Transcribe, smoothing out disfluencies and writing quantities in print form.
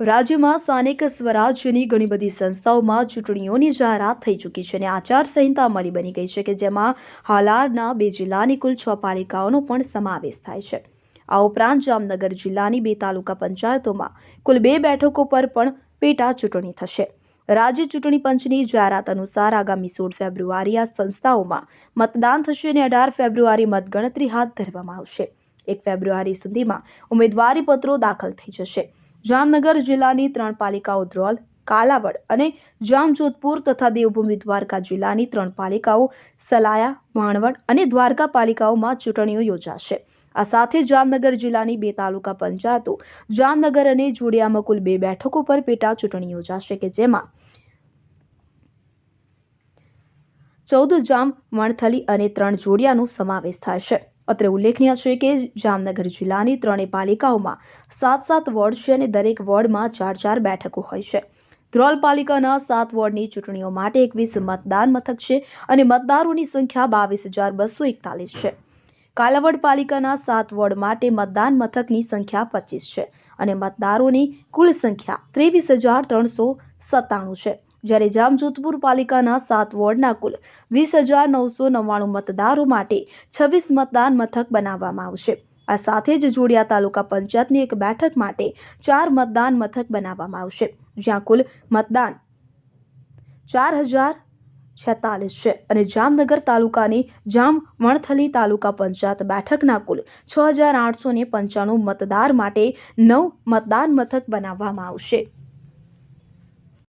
રાજ્યમાં સ્થાનિક સ્વરાજ્યની ઘણી બધી સંસ્થાઓમાં ચૂંટણીઓની જાહેરાત થઈ ચૂકી છે અને આચારસંહિતા અમલી બની ગઈ છે કે જેમાં હાલના 2 જિલ્લાની કુલ 6 પાલિકાઓનો પણ સમાવેશ થાય છે। આ ઉપરાંત જામનગર જિલ્લાની 2 તાલુકા પંચાયતોમાં કુલ 2 બેઠકો પર પણ પેટા ચૂંટણી થશે। રાજ્ય ચૂંટણી પંચની જાહેરાત અનુસાર આગામી 16 ફેબ્રુઆરી આ સંસ્થાઓમાં મતદાન થશે અને 18 ફેબ્રુઆરી મતગણતરી હાથ ધરવામાં આવશે। 1 ફેબ્રુઆરી સુધીમાં ઉમેદવારી પત્રો દાખલ થઈ જશે। જામનગર જિલ્લાની 3 પાલિકાઓ ધ્રોલ, કાલાવડ અને જામજોધપુર તથા દેવભૂમિ દ્વારકા જિલ્લાની 3 પાલિકાઓ સલાયા, વાણવડ અને દ્વારકા પાલિકાઓમાં ચૂંટણીઓ યોજાશે। આ સાથે જામનગર જિલ્લાની 2 તાલુકા પંચાયતો જામનગર અને જોડિયામાં કુલ 2 બેઠકો પર પેટા ચૂંટણી યોજાશે કે જેમાં 14 જામ, વણથલી અને 3 જોડિયાનો સમાવેશ થાય છે। અત્રે ઉલ્લેખનીય છે કે જામનગર જિલ્લાની 3 પાલિકાઓમાં 7-7 વોર્ડ છે અને દરેક વોર્ડમાં 4-4 બેઠકો હોય છે। ધ્રોલ પાલિકાના 7 વોર્ડની ચૂંટણીઓ માટે 21 મતદાન મથક છે અને મતદારોની સંખ્યા 22,241 છે। કાલાવડ પાલિકાના 7 વોર્ડ માટે મતદાન મથકની સંખ્યા 25 છે અને મતદારોની કુલ સંખ્યા 23,397 છે। જ્યારે જામજોધપુર પાલિકાના 7 વોર્ડના કુલ 20,999 મતદારો માટે 26 મતદાન મથક બનાવવામાં આવશે। આ સાથે જ જોડિયા તાલુકા પંચાયતની 1 બેઠક માટે 4 મતદાન મથક બનાવવામાં આવશે જ્યાં કુલ મતદાન 4,046 છે અને જામનગર તાલુકાની વણથલી તાલુકા પંચાયત બેઠકના કુલ 6,895 મતદાર માટે 9 મતદાન મથક બનાવવામાં આવશે।